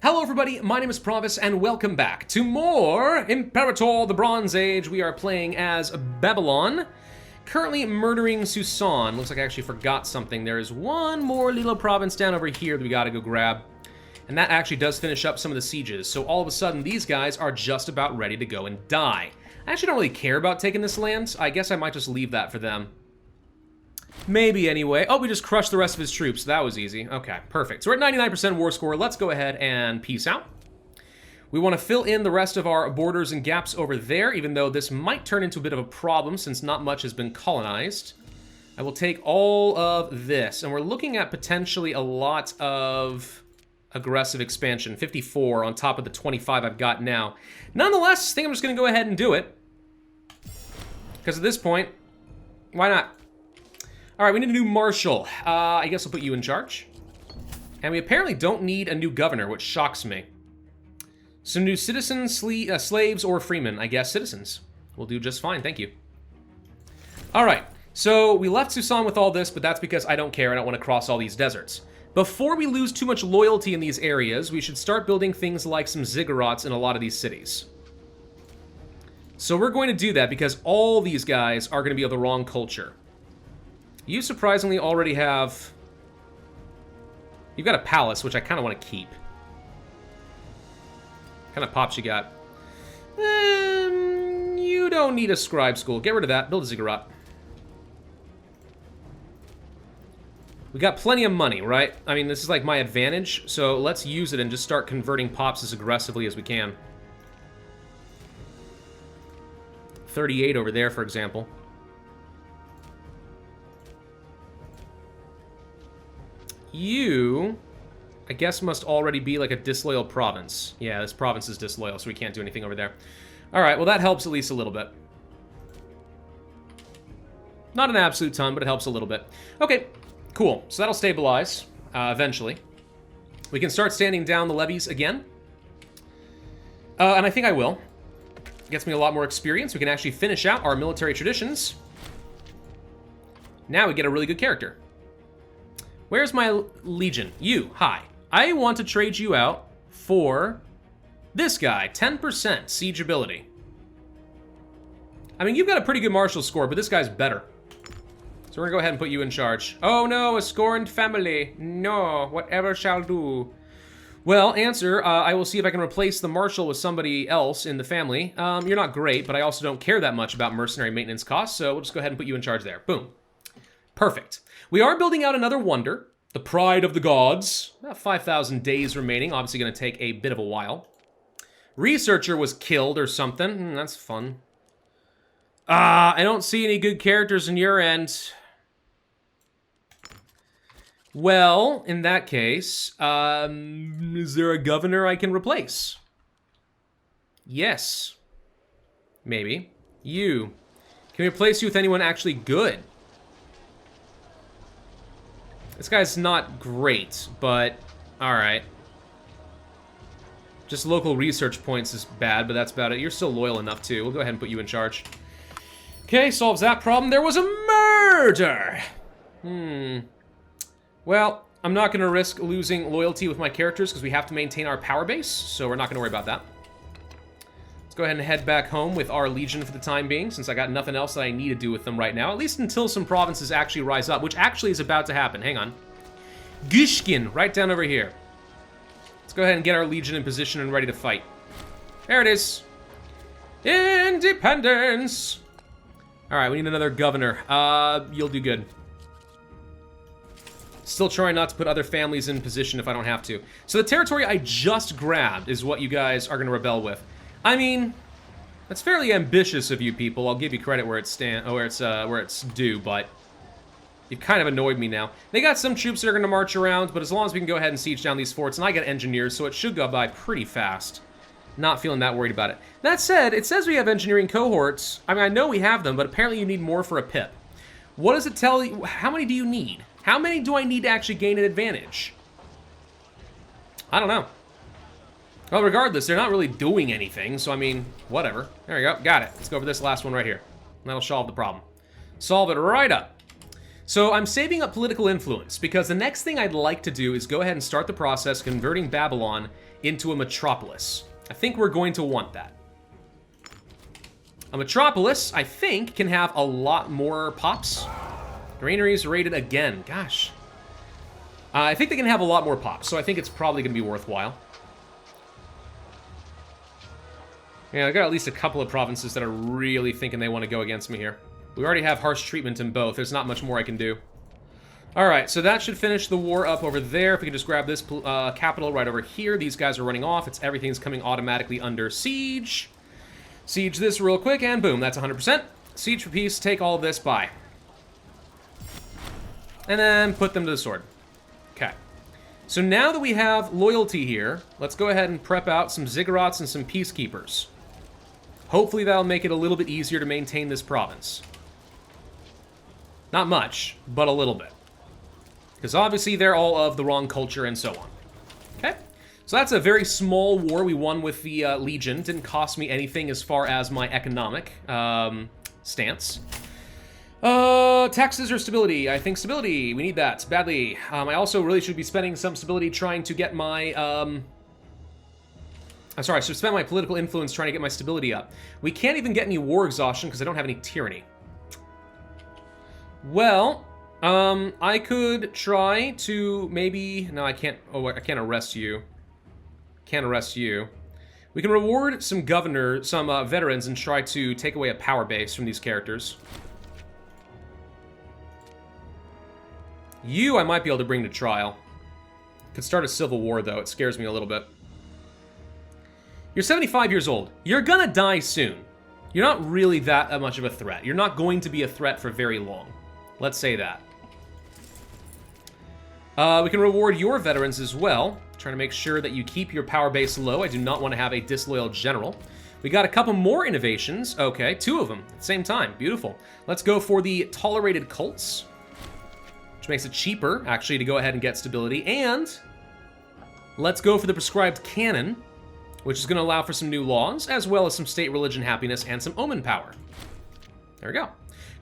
Hello everybody, my name is Pravus, and welcome back to more Imperator, the Bronze Age. We are playing as Babylon, currently murdering Susan. Looks like I actually forgot something. There is one more little province down over here that we gotta go grab. And that actually does finish up some of the sieges, so all of a sudden these guys are just about ready to go and die. I actually don't really care about taking this land. I guess I might just leave that for them. Maybe anyway. Oh, we just crushed the rest of his troops. That was easy. Okay, perfect. So we're at 99% war score. Let's go ahead and peace out. We want to fill in the rest of our borders and gaps over there, even though this might turn into a bit of a problem since not much has been colonized. I will take all of this, and we're looking at potentially a lot of aggressive expansion. 54 on top of the 25 I've got now. Nonetheless, I think I'm just going to go ahead and do it. Because at this point, why not? Alright, we need a new marshal. I guess I'll put you in charge. And we apparently don't need a new governor, which shocks me. Some new citizens, slaves, or freemen. I guess citizens. We'll do just fine, thank you. Alright, so we left Susan with all this, but that's because I don't care. I don't want to cross all these deserts. Before we lose too much loyalty in these areas, we should start building things like some ziggurats in a lot of these cities. So we're going to do that because all these guys are going to be of the wrong culture. You surprisingly already have... You've got a palace, which I kind of want to keep. What kind of pops you got? You don't need a scribe school. Get rid of that. Build a ziggurat. We got plenty of money, right? I mean, this is like my advantage, so let's use it and just start converting pops as aggressively as we can. 38 over there, for example. You, I guess, must already be like a disloyal province. Yeah, this province is disloyal, so we can't do anything over there. Alright, well that helps at least a little bit. Not an absolute ton, but it helps a little bit. Okay, cool. So that'll stabilize, eventually. We can start standing down the levies again. And I think I will. Gets me a lot more experience. We can actually finish out our military traditions. Now we get a really good character. Where's my legion? You, hi. I want to trade you out for this guy, 10% siege ability. I mean, you've got a pretty good martial score, but this guy's better. So we're gonna go ahead and put you in charge. Oh no, a scorned family. No, whatever shall do. Well, answer, I will see if I can replace the marshal with somebody else in the family. You're not great, but I also don't care that much about mercenary maintenance costs, so we'll just go ahead and put you in charge there. Boom. Perfect. We are building out another wonder, the Pride of the Gods. About 5,000 days remaining, obviously going to take a bit of a while. Researcher was killed or something. That's fun. I don't see any good characters in your end. Well, in that case, is there a governor I can replace? Yes. Maybe. You. Can we replace you with anyone actually good? This guy's not great, but alright. Just local research points is bad, but that's about it. You're still loyal enough, too. We'll go ahead and put you in charge. Okay, solves that problem. There was a murder! Well, I'm not going to risk losing loyalty with my characters because we have to maintain our power base, so we're not going to worry about that. Let's go ahead and head back home with our legion for the time being, since I got nothing else that I need to do with them right now, at least until some provinces actually rise up, which actually is about to happen. Hang on. Gishkin, right down over here. Let's go ahead and get our legion in position and ready to fight. There it is. Independence! Alright, we need another governor. You'll do good. Still trying not to put other families in position if I don't have to. So the territory I just grabbed is what you guys are going to rebel with. I mean, that's fairly ambitious of you people. I'll give you credit where it's due, but you've kind of annoyed me now. They got some troops that are going to march around, but as long as we can go ahead and siege down these forts, and I got engineers, so it should go by pretty fast. Not feeling that worried about it. That said, it says we have engineering cohorts. I mean, I know we have them, but apparently you need more for a pip. What does it tell you? How many do you need? How many do I need to actually gain an advantage? I don't know. Well, regardless, they're not really doing anything, so I mean, whatever. There we go, got it. Let's go over this last one right here. That'll solve the problem. Solve it right up. So I'm saving up political influence, because the next thing I'd like to do is go ahead and start the process converting Babylon into a metropolis. I think we're going to want that. A metropolis, I think, can have a lot more pops. Granaries rated again. Gosh. I think they can have a lot more pops, so I think it's probably going to be worthwhile. Yeah, I got at least a couple of provinces that are really thinking they want to go against me here. We already have harsh treatment in both. There's not much more I can do. Alright, so that should finish the war up over there. If we can just grab this capital right over here. These guys are running off. Everything's coming automatically under siege. Siege this real quick, and boom, that's 100%. Siege for peace, take all of this, bye. And then put them to the sword. Okay. So now that we have loyalty here, let's go ahead and prep out some ziggurats and some peacekeepers. Hopefully that'll make it a little bit easier to maintain this province. Not much, but a little bit. Because obviously they're all of the wrong culture and so on. Okay? So that's a very small war we won with the Legion. Didn't cost me anything as far as my economic stance. Taxes or stability? I think stability. We need that badly. I also really should be spending some stability trying to get my... I'm sorry, I should spend my political influence trying to get my stability up. We can't even get any war exhaustion because I don't have any tyranny. Well, I could try to maybe... No, I can't... Oh, I can't arrest you. Can't arrest you. We can reward some veterans and try to take away a power base from these characters. You, I might be able to bring to trial. Could start a civil war, though. It scares me a little bit. You're 75 years old. You're gonna die soon. You're not really that much of a threat. You're not going to be a threat for very long. Let's say that. We can reward your veterans as well. Trying to make sure that you keep your power base low. I do not want to have a disloyal general. We got a couple more innovations. Okay, 2 of them at the same time. Beautiful. Let's go for the tolerated cults, which makes it cheaper, actually, to go ahead and get stability. And let's go for the prescribed canon, which is going to allow for some new laws, as well as some state religion happiness and some omen power. There we go.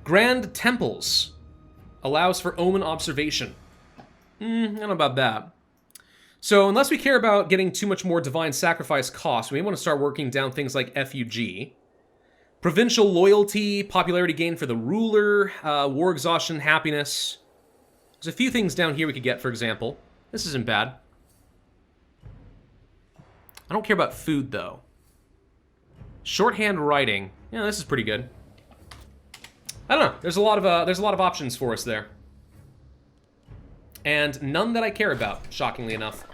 Grand temples allows for omen observation. I don't know about that. So unless we care about getting too much more divine sacrifice cost, we may want to start working down things like FUG. Provincial loyalty, popularity gain for the ruler, war exhaustion, happiness. There's a few things down here we could get, for example. This isn't bad. I don't care about food, though. Shorthand writing. Yeah, this is pretty good. I don't know. There's a lot of options for us there. And none that I care about, shockingly enough.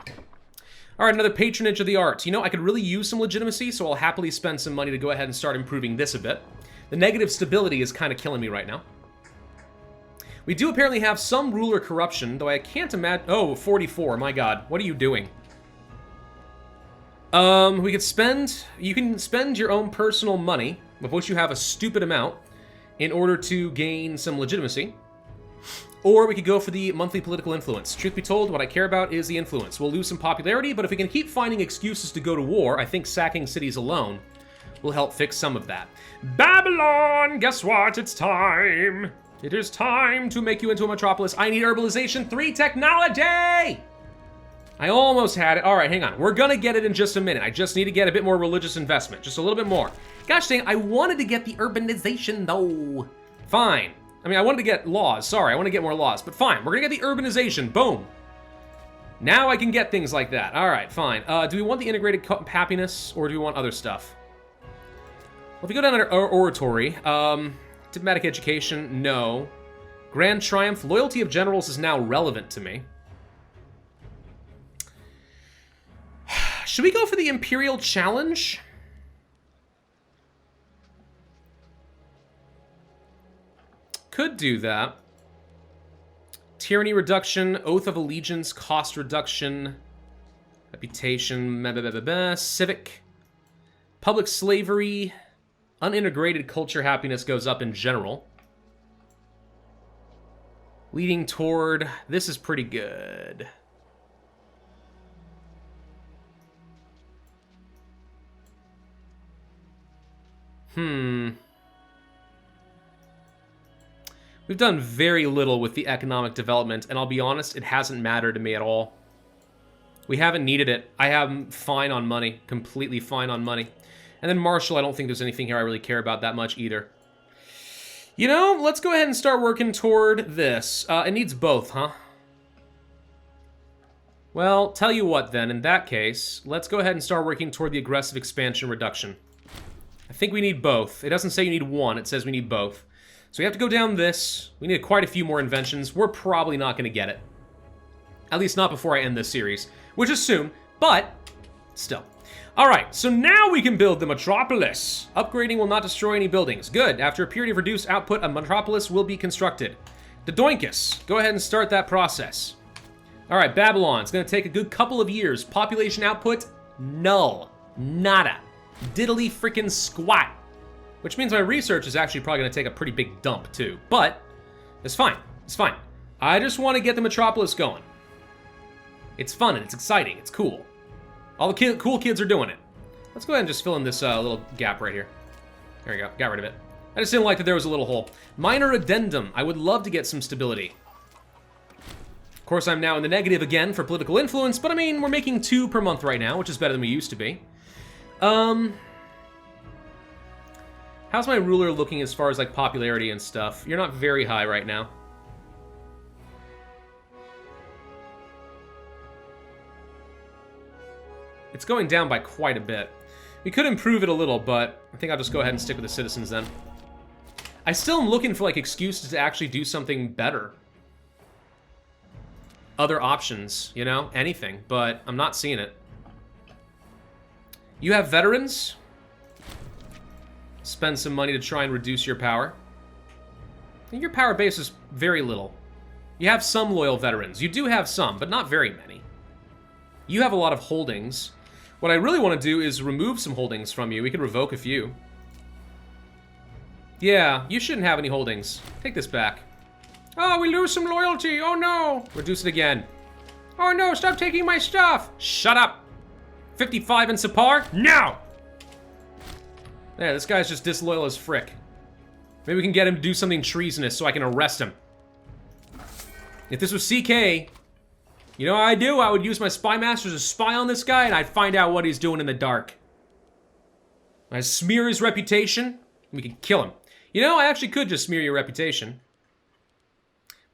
All right, another patronage of the arts. You know, I could really use some legitimacy, so I'll happily spend some money to go ahead and start improving this a bit. The negative stability is kind of killing me right now. We do apparently have some ruler corruption, though I can't imagine... Oh, 44, my god. What are you doing? We could spend... You can spend your own personal money, of which you have a stupid amount, in order to gain some legitimacy. Or we could go for the monthly political influence. Truth be told, what I care about is the influence. We'll lose some popularity, but if we can keep finding excuses to go to war, I think sacking cities alone will help fix some of that. Babylon! Guess what? It's time! It is time to make you into a metropolis. I need urbanization 3 technology! I almost had it. All right, hang on. We're gonna get it in just a minute. I just need to get a bit more religious investment. Just a little bit more. Gosh dang, I wanted to get the urbanization, though. Fine. I mean, I wanted to get laws. Sorry, I want to get more laws. But fine, we're gonna get the urbanization. Boom. Now I can get things like that. All right, fine. Do we want the integrated happiness, or do we want other stuff? Well, if we go down under oratory, diplomatic education, no. Grand Triumph, loyalty of generals is now relevant to me. Should we go for the Imperial Challenge? Could do that. Tyranny reduction, Oath of Allegiance, cost reduction, reputation, civic, public slavery, unintegrated culture happiness goes up in general. Leading toward, this is pretty good. We've done very little with the economic development, and I'll be honest, it hasn't mattered to me at all. We haven't needed it. I am fine on money. Completely fine on money. And then Marshall, I don't think there's anything here I really care about that much either. You know, let's go ahead and start working toward this. It needs both, huh? Well, tell you what then, in that case, let's go ahead and start working toward the aggressive expansion reduction. I think we need both. It doesn't say you need one, it says we need both. So we have to go down this. We need quite a few more inventions. We're probably not going to get it. At least not before I end this series. Which is soon, but still. Alright, so now we can build the metropolis. Upgrading will not destroy any buildings. Good. After a period of reduced output, a metropolis will be constructed. Dodoinkus, go ahead and start that process. Alright, Babylon. It's going to take a good couple of years. Population output, null. Nada. Diddly freaking squat. Which means my research is actually probably going to take a pretty big dump, too. But, it's fine. It's fine. I just want to get the metropolis going. It's fun and it's exciting. It's cool. All the cool kids are doing it. Let's go ahead and just fill in this little gap right here. There we go. Got rid of it. I just didn't like that there was a little hole. Minor addendum. I would love to get some stability. Of course, I'm now in the negative again for political influence, but I mean, we're making 2 per month right now, which is better than we used to be. How's my ruler looking as far as, like, popularity and stuff? You're not very high right now. It's going down by quite a bit. We could improve it a little, but I think I'll just go ahead and stick with the citizens then. I still am looking for, like, excuses to actually do something better. Other options, you know? Anything, but I'm not seeing it. You have veterans? Spend some money to try and reduce your power. I think your power base is very little. You have some loyal veterans. You do have some, but not very many. You have a lot of holdings. What I really want to do is remove some holdings from you. We could revoke a few. Yeah, you shouldn't have any holdings. Take this back. Oh, we lose some loyalty. Oh, no. Reduce it again. Oh, no. Stop taking my stuff. Shut up. 55 in Sapar? No! Yeah, this guy's just disloyal as frick. Maybe we can get him to do something treasonous so I can arrest him. If this was CK... You know what I'd do? I would use my spy masters to spy on this guy, and I'd find out what he's doing in the dark. I'd smear his reputation, and we could kill him. You know, I actually could just smear your reputation.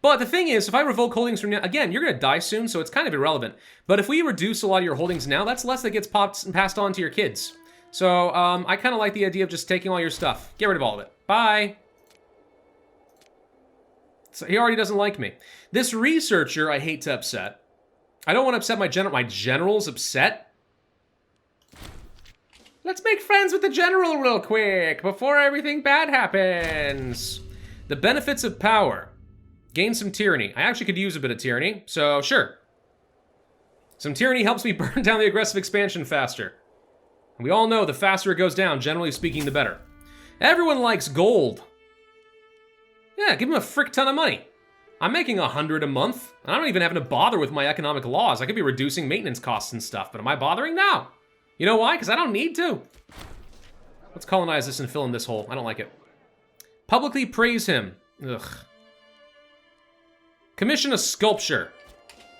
But the thing is, if I revoke holdings from now... Again, you're going to die soon, so it's kind of irrelevant. But if we reduce a lot of your holdings now, that's less that gets popped and passed on to your kids. So, I kind of like the idea of just taking all your stuff. Get rid of all of it. Bye! So he already doesn't like me. This researcher I hate to upset. I don't want to upset my general. My general's upset? Let's make friends with the general real quick before everything bad happens. The benefits of power. Gain some tyranny. I actually could use a bit of tyranny, so sure. Some tyranny helps me burn down the aggressive expansion faster. And we all know the faster it goes down, generally speaking, the better. Everyone likes gold. Yeah, give him a frick ton of money. I'm making 100 a month. I don't even have to bother with my economic laws. I could be reducing maintenance costs and stuff, but am I bothering? No. You know why? Because I don't need to. Let's colonize this and fill in this hole. I don't like it. Publicly praise him. Ugh. Commission a sculpture.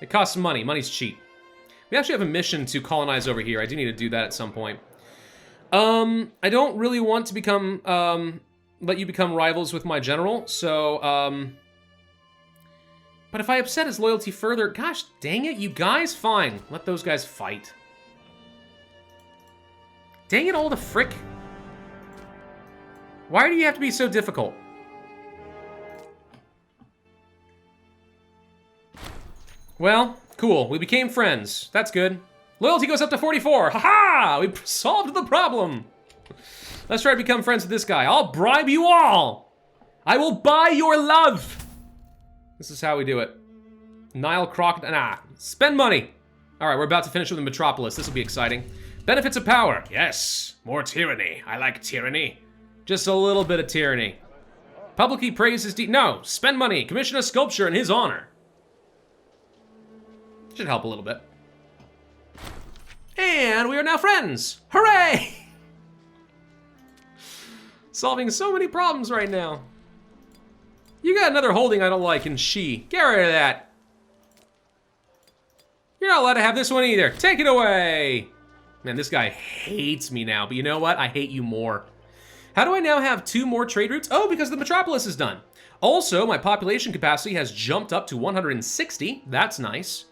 It costs money. Money's cheap. We actually have a mission to colonize over here. I do need to do that at some point. I don't really want to become, let you become rivals with my general, so, but if I upset his loyalty further, gosh dang it, you guys, fine. Let those guys fight. Dang it all the frick. Why do you have to be so difficult? Well, cool, we became friends. That's good. Loyalty goes up to 44, haha! We solved the problem. Let's try to become friends with this guy. I'll bribe you all. I will buy your love. This is how we do it. Nile Crocodile, nah, spend money. All right, we're about to finish with the metropolis. This will be exciting. Benefits of power, yes. More tyranny, I like tyranny. Just a little bit of tyranny. Publicly praise his no, spend money, commission a sculpture in his honor. Should help a little bit. And we are now friends, hooray! Solving so many problems right now. You got another holding I don't like in she. Get rid of that. You're not allowed to have this one either. Take it away. Man, this guy hates me now, but you know what? I hate you more. How do I now have 2 more trade routes? Oh, because the metropolis is done. Also, my population capacity has jumped up to 160. That's nice.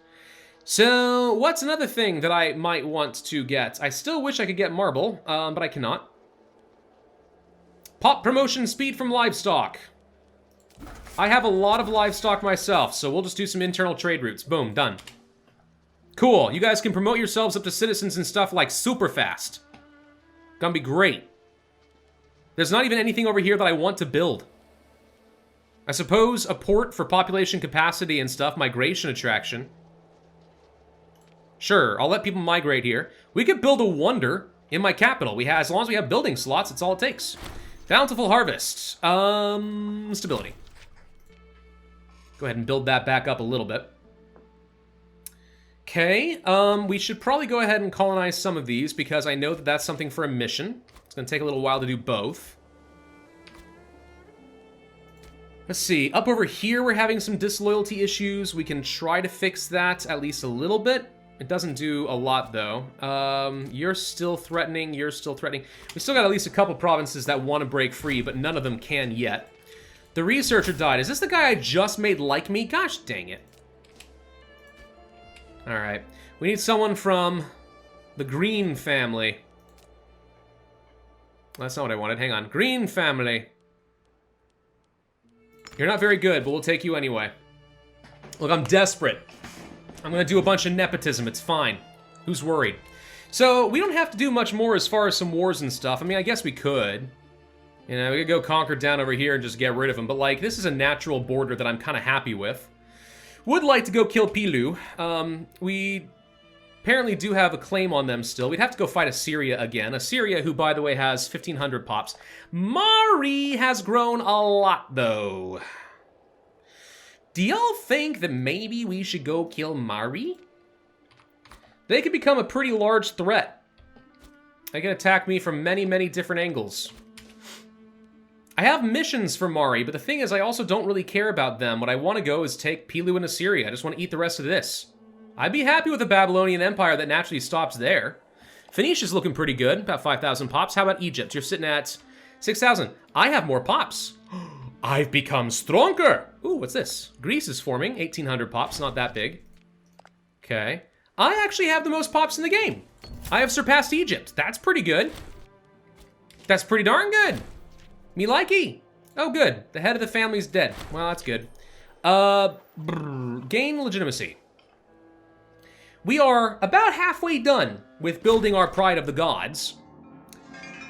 So, what's another thing that I might want to get? I still wish I could get marble, but I cannot. Pop promotion speed from livestock. I have a lot of livestock myself, so we'll just do some internal trade routes. Boom, done. Cool, you guys can promote yourselves up to citizens and stuff like super fast. Gonna be great. There's not even anything over here that I want to build. I suppose a port for population capacity and stuff, migration attraction. Sure, I'll let people migrate here. We could build a wonder in my capital. As long as we have building slots, it's all it takes. Bountiful harvest. Stability. Go ahead and build that back up a little bit. Okay, we should probably go ahead and colonize some of these because I know that that's something for a mission. It's going to take a little while to do both. Let's see, up over here we're having some disloyalty issues. We can try to fix that at least a little bit. It doesn't do a lot, though. You're still threatening, you're still threatening. We still got at least a couple provinces that want to break free, but none of them can yet. The researcher died. Is this the guy I just made like me? Gosh dang it. Alright. We need someone from the Green family. That's not what I wanted. Hang on. Green family. You're not very good, but we'll take you anyway. Look, I'm desperate. I'm gonna do a bunch of nepotism. It's fine. Who's worried? So, we don't have to do much more as far as some wars and stuff. I mean, I guess we could. You know, we could go conquer down over here and just get rid of them. But, like, this is a natural border that I'm kind of happy with. Would like to go kill Pilu. We apparently do have a claim on them still. We'd have to go fight Assyria again. Assyria, who, by the way, has 1,500 pops. Mari has grown a lot, though. Do y'all think that maybe we should go kill Mari? They could become a pretty large threat. They can attack me from many, many different angles. I have missions for Mari, but the thing is I also don't really care about them. What I want to go is take Pilu and Assyria. I just want to eat the rest of this. I'd be happy with a Babylonian Empire that naturally stops there. Phoenicia's looking pretty good, about 5,000 pops. How about Egypt? You're sitting at 6,000. I have more pops. I've become stronger. Ooh, what's this? Greece is forming, 1,800 pops, not that big. Okay. I actually have the most pops in the game. I have surpassed Egypt. That's pretty good. That's pretty darn good. Me likey. Oh, good. The head of the family's dead. Well, that's good. Gain legitimacy. We are about halfway done with building our Pride of the Gods.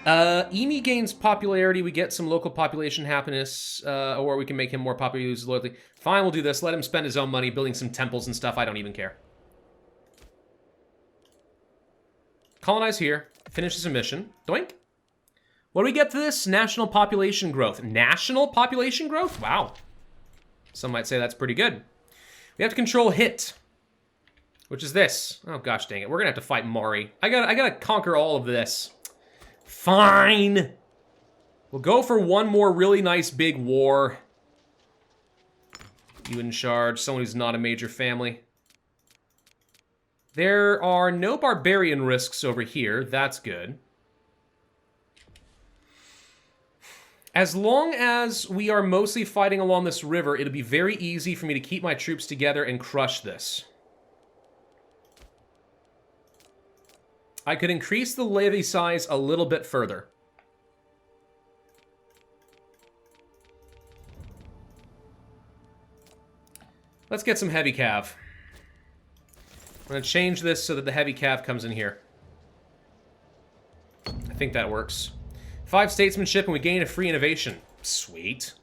Emi gains popularity. We get some local population happiness, or we can make him more popular, use loyalty. Fine, we'll do this. Let him spend his own money building some temples and stuff. I don't even care. Colonize here. Finish this mission. Doink. What do we get to this? National population growth. National population growth? Wow. Some might say that's pretty good. We have to control hit. Which is this. Oh, gosh dang it. We're gonna have to fight Mari. I gotta conquer all of this. Fine. We'll go for one more really nice big war. You in charge. Someone who's not a major family. There are no barbarian risks over here. That's good. As long as we are mostly fighting along this river, it'll be very easy for me to keep my troops together and crush this. I could increase the levy size a little bit further. Let's get some heavy cav. I'm going to change this so that the heavy cav comes in here. I think that works. 5 statesmanship and we gain a free innovation. Sweet.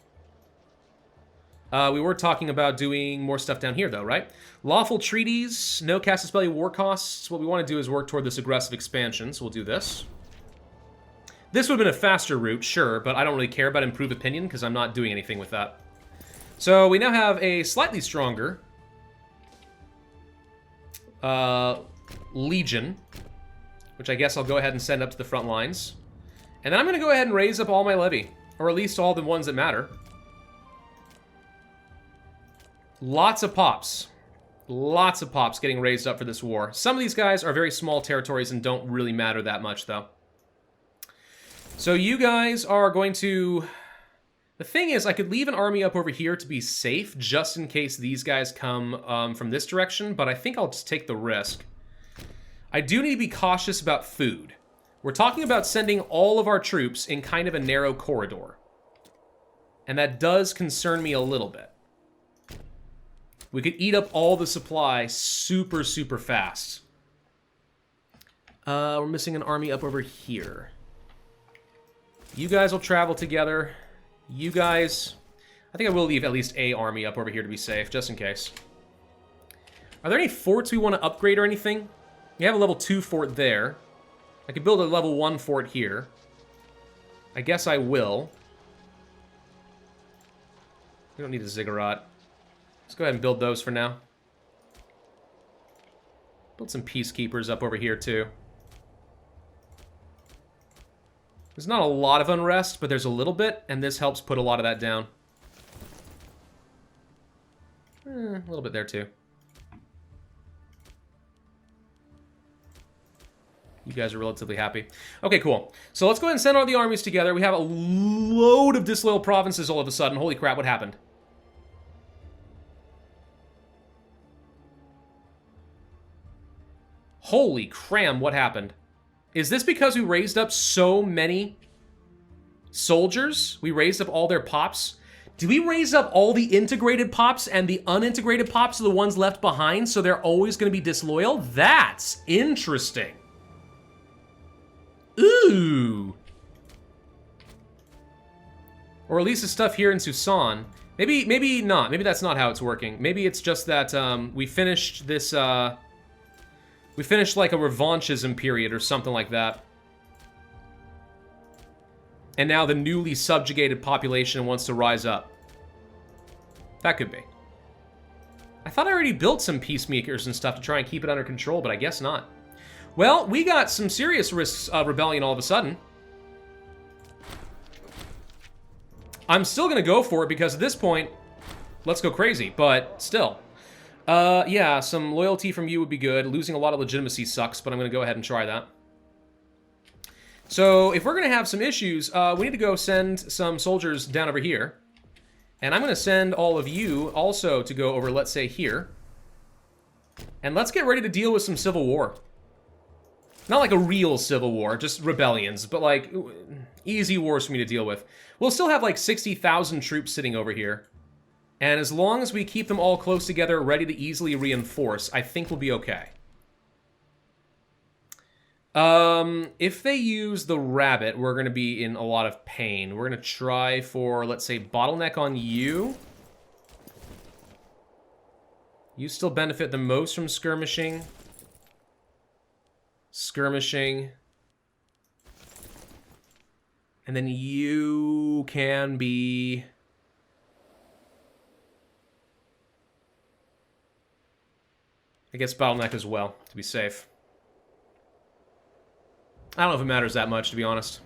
We were talking about doing more stuff down here, though, right? Lawful treaties, no Casus Belli war costs. What we want to do is work toward this aggressive expansion, so we'll do this. This would have been a faster route, sure, but I don't really care about improved opinion because I'm not doing anything with that. So we now have a slightly stronger legion, which I guess I'll go ahead and send up to the front lines. And then I'm going to go ahead and raise up all my levy, or at least all the ones that matter. Lots of pops. Lots of pops getting raised up for this war. Some of these guys are very small territories and don't really matter that much, though. So you guys are going to... The thing is, I could leave an army up over here to be safe, just in case these guys come from this direction, but I think I'll just take the risk. I do need to be cautious about food. We're talking about sending all of our troops in kind of a narrow corridor. And that does concern me a little bit. We could eat up all the supply super, super fast. We're missing an army up over here. You guys will travel together. You guys... I think I will leave at least a army up over here to be safe, just in case. Are there any forts we want to upgrade or anything? We have a level 2 fort there. I could build a level 1 fort here. I guess I will. We don't need a ziggurat. Let's go ahead and build those for now. Build some peacekeepers up over here, too. There's not a lot of unrest, but there's a little bit, and this helps put a lot of that down. A little bit there, too. You guys are relatively happy. Okay, cool. So let's go ahead and send all the armies together. We have a load of disloyal provinces all of a sudden. Holy crap, what happened? Holy cram, what happened? Is this because we raised up so many soldiers? We raised up all their pops? Did we raise up all the integrated pops and the unintegrated pops are the ones left behind, so they're always going to be disloyal? That's interesting. Ooh. Or at least the stuff here in Susan. Maybe not. Maybe that's not how it's working. Maybe it's just that we finished this... We finished like a revanchism period or something like that. And now the newly subjugated population wants to rise up. That could be. I thought I already built some peacemakers and stuff to try and keep it under control, but I guess not. Well, we got some serious risks of rebellion all of a sudden. I'm still going to go for it because at this point, let's go crazy, but still. Yeah, some loyalty from you would be good. Losing a lot of legitimacy sucks, but I'm going to go ahead and try that. So, if we're going to have some issues, we need to go send some soldiers down over here. And I'm going to send all of you also to go over, let's say, here. And let's get ready to deal with some civil war. Not like a real civil war, just rebellions, but like easy wars for me to deal with. We'll still have like 60,000 troops sitting over here. And as long as we keep them all close together, ready to easily reinforce, I think we'll be okay. If they use the rabbit, we're going to be in a lot of pain. We're going to try for, let's say, bottleneck on you. You still benefit the most from skirmishing. Skirmishing. And then you can be... I guess bottleneck as well, to be safe. I don't know if it matters that much, to be honest.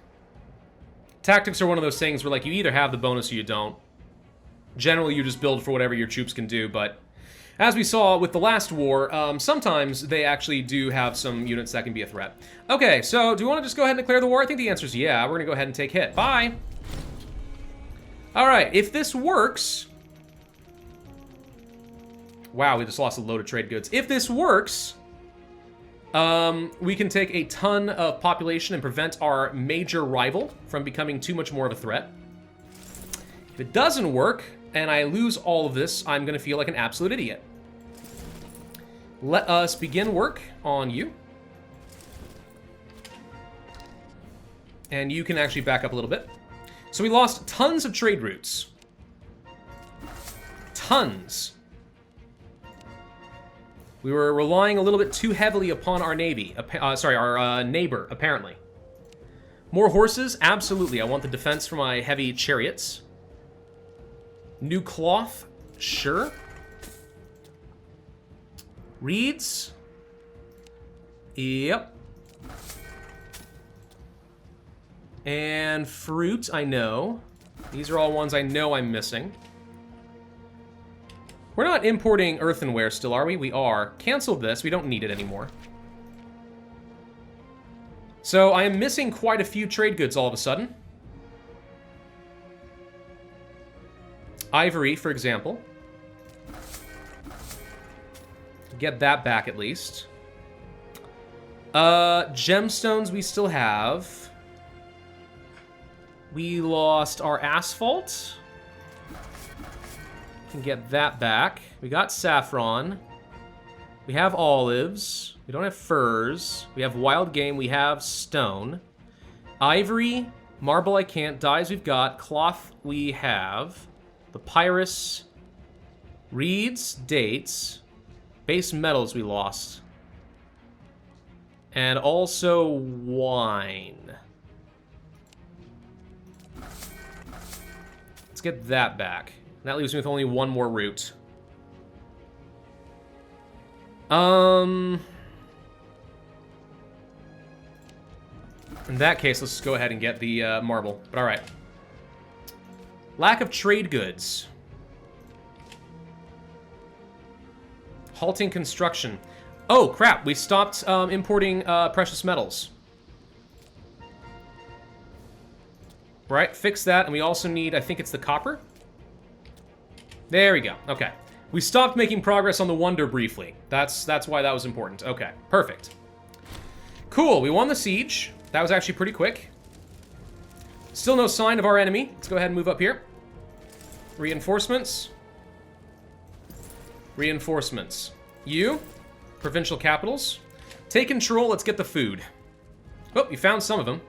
Tactics are one of those things where, like, you either have the bonus or you don't. Generally, you just build for whatever your troops can do, but... As we saw with the last war, sometimes they actually do have some units that can be a threat. Okay, so do we want to just go ahead and declare the war? I think the answer is yeah. We're going to go ahead and take hit. Bye! Alright, if this works... Wow, we just lost a load of trade goods. If this works, we can take a ton of population and prevent our major rival from becoming too much more of a threat. If it doesn't work, and I lose all of this, I'm going to feel like an absolute idiot. Let us begin work on you. And you can actually back up a little bit. So we lost tons of trade routes. Tons. We were relying a little bit too heavily upon our navy. Our neighbor, apparently. More horses? Absolutely. I want the defense for my heavy chariots. New cloth? Sure. Reeds? Yep. And fruit, I know. These are all ones I know I'm missing. We're not importing earthenware still, are we? We are. Cancel this. We don't need it anymore. So I am missing quite a few trade goods all of a sudden. Ivory, for example. Get that back at least. Gemstones we still have. We lost our asphalt. Can get that back. We got saffron. We have olives. We don't have furs. We have wild game. We have stone. Ivory. Marble I can't. Dyes we've got. Cloth we have. Papyrus. Reeds. Dates. Base metals we lost. And also wine. Let's get that back. That leaves me with only one more route. In that case, let's just go ahead and get the marble. But alright. Lack of trade goods. Halting construction. Oh, crap. We stopped importing precious metals. Right, fix that. And we also need, I think it's the copper. There we go. Okay. We stopped making progress on the wonder briefly. That's why that was important. Okay, perfect. Cool, we won the siege. That was actually pretty quick. Still no sign of our enemy. Let's go ahead and move up here. Reinforcements. Reinforcements. You, provincial capitals. Take control, let's get the food. Oh, you found some of them.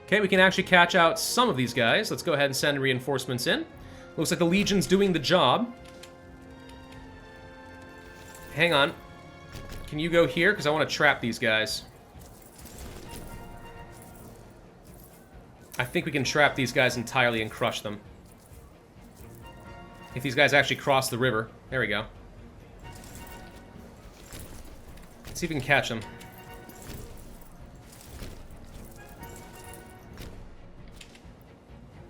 Okay, we can actually catch out some of these guys. Let's go ahead and send reinforcements in. Looks like the Legion's doing the job. Hang on. Can you go here? Because I want to trap these guys. I think we can trap these guys entirely and crush them. If these guys actually cross the river. There we go. Let's see if we can catch them.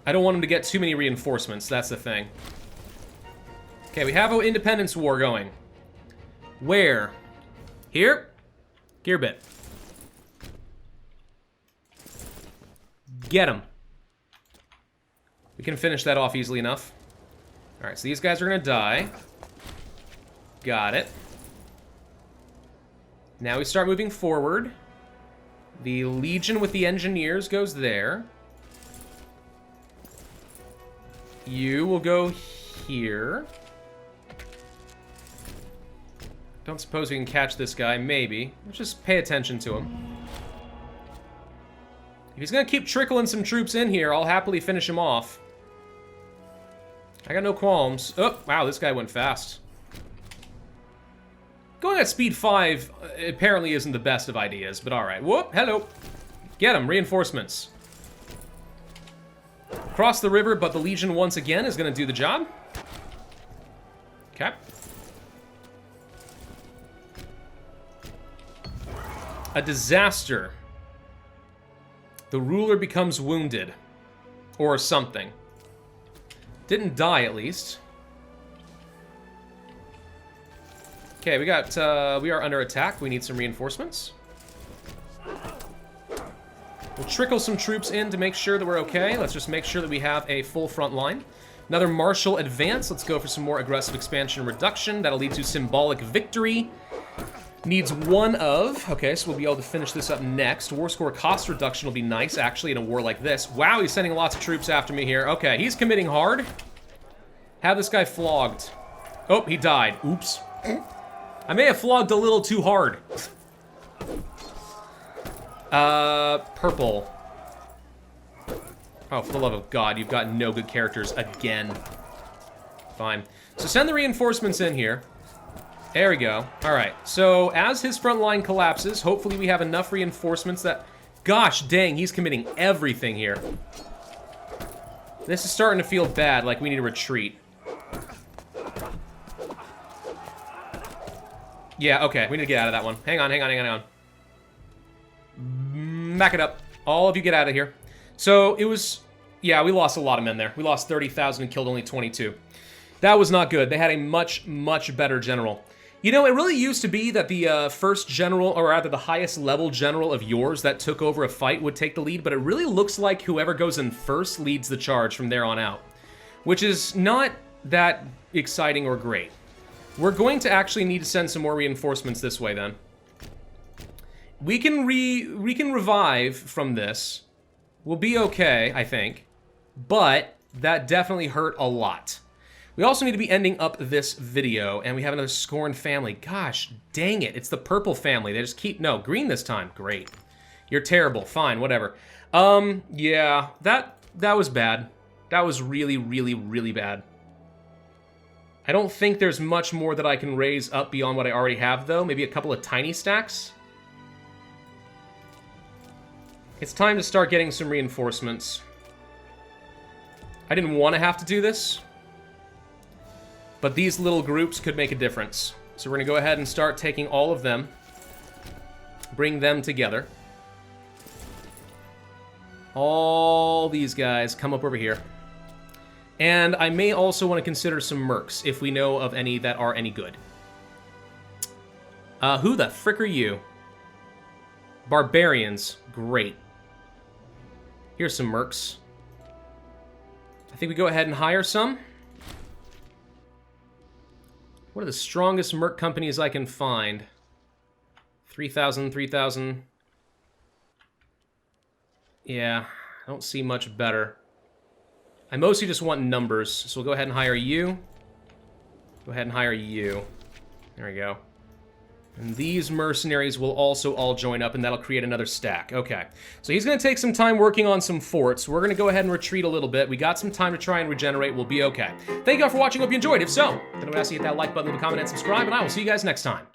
I don't want them to get too many reinforcements, that's the thing. Okay, we have an independence war going. Where? Here? Gearbit. Get him. We can finish that off easily enough. Alright, so these guys are gonna die. Got it. Now we start moving forward. The Legion with the engineers goes there. You will go here. Don't suppose we can catch this guy. Maybe. Let's just pay attention to him. If he's gonna keep trickling some troops in here, I'll happily finish him off. I got no qualms. Oh, wow, this guy went fast. Going at speed 5 apparently isn't the best of ideas, but alright. Whoop, hello. Get him, reinforcements. Cross the river, but the Legion once again is going to do the job. Okay. A disaster. The ruler becomes wounded. Or something. Didn't die, at least. Okay, we are under attack. We need some reinforcements. We'll trickle some troops in to make sure that we're okay. Let's just make sure that we have a full front line. Another martial advance. Let's go for some more aggressive expansion reduction. That'll lead to symbolic victory. Needs one of. Okay, so we'll be able to finish this up next. War score cost reduction will be nice, actually, in a war like this. Wow, he's sending lots of troops after me here. Okay, he's committing hard. Have this guy flogged. Oh, he died. Oops. I may have flogged a little too hard. Purple. Oh, for the love of God, you've got no good characters again. Fine. So send the reinforcements in here. There we go. Alright, so as his front line collapses, hopefully we have enough reinforcements that... Gosh dang, he's committing everything here. This is starting to feel bad, like we need to retreat. Yeah, okay, we need to get out of that one. Hang on. Back it up. All of you get out of here. So, it was... Yeah, we lost a lot of men there. We lost 30,000 and killed only 22. That was not good. They had a much, much better general. You know, it really used to be that the first general, or rather the highest level general of yours that took over a fight would take the lead, but it really looks like whoever goes in first leads the charge from there on out, which is not that exciting or great. We're going to actually need to send some more reinforcements this way then. We can revive from this. We'll be okay, I think, but that definitely hurt a lot. We also need to be ending up this video, and we have another Scorn family. Gosh, dang it. It's the purple family. They just keep... No, green this time. Great. You're terrible. Fine, whatever. Yeah, that was bad. That was really, really, really bad. I don't think there's much more that I can raise up beyond what I already have, though. Maybe a couple of tiny stacks. It's time to start getting some reinforcements. I didn't want to have to do this, but these little groups could make a difference. So we're going to go ahead and start taking all of them, bring them together. All these guys come up over here. And I may also want to consider some mercs, if we know of any that are any good. Who the frick are you? Barbarians. Great. Here's some mercs. I think we go ahead and hire some. What are the strongest merc companies I can find? 3,000, 3,000. Yeah, I don't see much better. I mostly just want numbers, so we'll go ahead and hire you. Go ahead and hire you. There we go. And these mercenaries will also all join up, and that'll create another stack. Okay, so he's going to take some time working on some forts. We're going to go ahead and retreat a little bit. We got some time to try and regenerate. We'll be okay. Thank you all for watching. Hope you enjoyed. If so, then I'm going to ask you to hit that like button, leave a comment, and subscribe, and I will see you guys next time.